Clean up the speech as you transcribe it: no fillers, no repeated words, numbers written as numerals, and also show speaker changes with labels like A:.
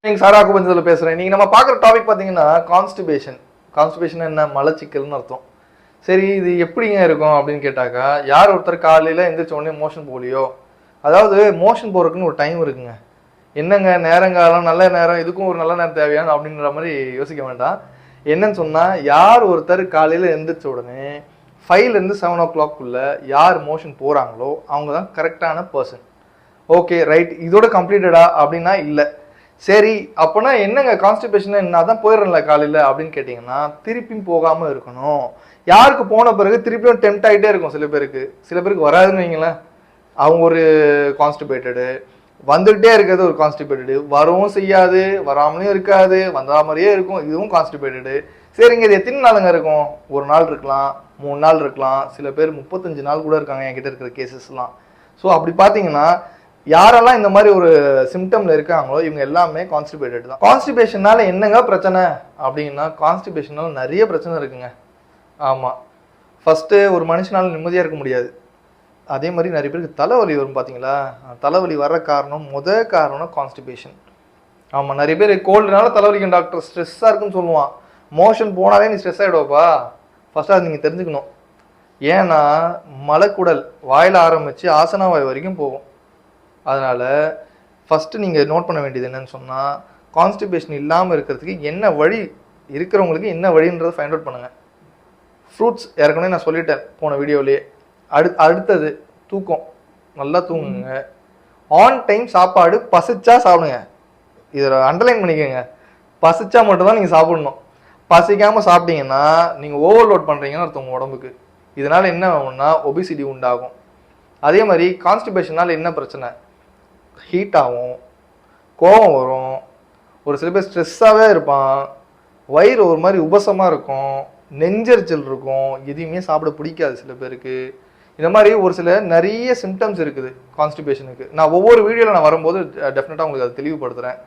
A: நீங்க சாரா குபஞ்சத்தில் பேசுறேன். நீங்க நம்ம பார்க்குற டாபிக் பார்த்தீங்கன்னா கான்ஸ்டிபேஷன். கான்ஸ்டிபேஷன் என்ன? மலச்சிக்கல்னு அர்த்தம். சரி, இது எப்படிங்க இருக்கும் அப்படின்னு கேட்டாக்கா, யார் ஒருத்தர் காலையில் எந்திரிச்ச உடனே மோஷன் போகலையோ, அதாவது மோஷன் போகிறதுக்குன்னு ஒரு டைம் இருக்குங்க. என்னங்க நேரங்காலம், நல்ல நேரம், இதுக்கும் ஒரு நல்ல நேரம் தேவையான அப்படின்ற மாதிரி யோசிக்க வேண்டாம். என்னன்னு சொன்னால், யார் ஒருத்தர் காலையில் எந்திரிச்ச உடனே 5லேருந்து 7 o'clock யார் மோஷன் போகிறாங்களோ அவங்க தான் கரெக்டான பர்சன். ஓகே ரைட், இதோட கம்ப்ளீட்டடா அப்படின்னா இல்லை. சரி, அப்போனா என்னங்க கான்ஸ்டிபேஷன் என்ன? அதான் போயிடுறேன்ல காலையில் அப்படின்னு கேட்டிங்கன்னா, திருப்பியும் போகாமல் இருக்கணும். யாருக்கு போன பிறகு திருப்பியும் டெம்ட் ஆகிட்டே இருக்கும். சில பேருக்கு வராதுன்னு வைங்களேன், அவங்க ஒரு கான்ஸ்டிபேட்டடு. வந்துகிட்டே இருக்கிறது ஒரு கான்ஸ்டிபேட்டடு. வரவும் செய்யாது, வராமலையும் இருக்காது, வந்தா மாதிரியே இருக்கும், இதுவும் கான்ஸ்டிபேட்டடு. சரிங்க, இது எத்தனை நாளுங்க இருக்கும்? ஒரு நாள் இருக்கலாம், 3 நாள் இருக்கலாம், சில பேர் 35 நாள் கூட இருக்காங்க என்கிட்ட இருக்கிற கேசஸ்லாம். ஸோ அப்படி பார்த்தீங்கன்னா யாரெல்லாம் இந்த மாதிரி ஒரு சிம்டம்ல இருக்காங்களோ இவங்க எல்லாமே கான்ஸ்டிபேட்டட் தான். கான்ஸ்டிபேஷனால என்னங்க பிரச்சனை அப்படின்னா, கான்ஸ்டிபேஷனால நிறைய பிரச்சனை இருக்குங்க. ஆமாம், ஃபஸ்ட்டு ஒரு மனுஷனால நிம்மதியாக இருக்க முடியாது. அதே மாதிரி நிறைய பேருக்கு தலைவலி வரும் பார்த்தீங்களா? தலைவலி வர்ற காரணம் கான்ஸ்டிபேஷன். ஆமாம், நிறைய பேர் கோல்டுனால தலைவலிக்கும் டாக்டர், ஸ்ட்ரெஸ்ஸாக இருக்குன்னு சொல்லுவான். மோஷன் போனாலே நீ ஸ்ட்ரெஸ் ஆகிடுவாப்பா. ஃபஸ்ட்டு அது நீங்கள் தெரிஞ்சுக்கணும். ஏன்னா மலைக்குடல் வாயில் ஆரம்பித்து ஆசனாவாய் வரைக்கும் போகும். அதனால் ஃபஸ்ட்டு நீங்கள் நோட் பண்ண வேண்டியது என்னன்னு சொன்னால், கான்ஸ்டிபேஷன் இல்லாமல் இருக்கிறதுக்கு என்ன வழி, இருக்கிறவங்களுக்கு என்ன வழின்றதை ஃபைண்ட் அவுட் பண்ணுங்கள். ஃப்ரூட்ஸ் ஏற்கனவே நான் சொல்லிட்டேன் போன வீடியோவிலேயே. அடுத்தது தூக்கம். நல்லா தூங்குங்க. ஆன் டைம் சாப்பாடு பசிச்சா சாப்பிடுங்க. இதில் அண்டர்லைன் பண்ணிக்கோங்க, பசிச்சா மட்டும்தான் நீங்கள் சாப்பிடணும். பசிக்காமல் சாப்பிட்டீங்கன்னா நீங்கள் ஓவர்லோட் பண்ணுறீங்கன்னு அர்த்தம் உங்கள் உடம்புக்கு. இதனால் என்ன ஆகும்னா ஒபிசிட்டி உண்டாகும். அதே மாதிரி கான்ஸ்டிபேஷனால் என்ன பிரச்சனை? ஹீட் ஆகும், கோபம் வரும், ஒரு சில பேர் ஸ்ட்ரெஸ்ஸாகவே இருப்பான், வயிறு ஒரு மாதிரி உபசமாக இருக்கும், நெஞ்சரிச்சல் இருக்கும், எதையுமே சாப்பிட பிடிக்காது சில பேருக்கு. இந்த மாதிரி ஒரு சில நிறைய சிம்டம்ஸ் இருக்குது கான்ஸ்டிபேஷனுக்கு. நான் ஒவ்வொரு வீடியோவில் நான் வரும்போது டெஃபினட்டாக உங்களுக்கு அதை தெளிவுபடுத்துகிறேன்.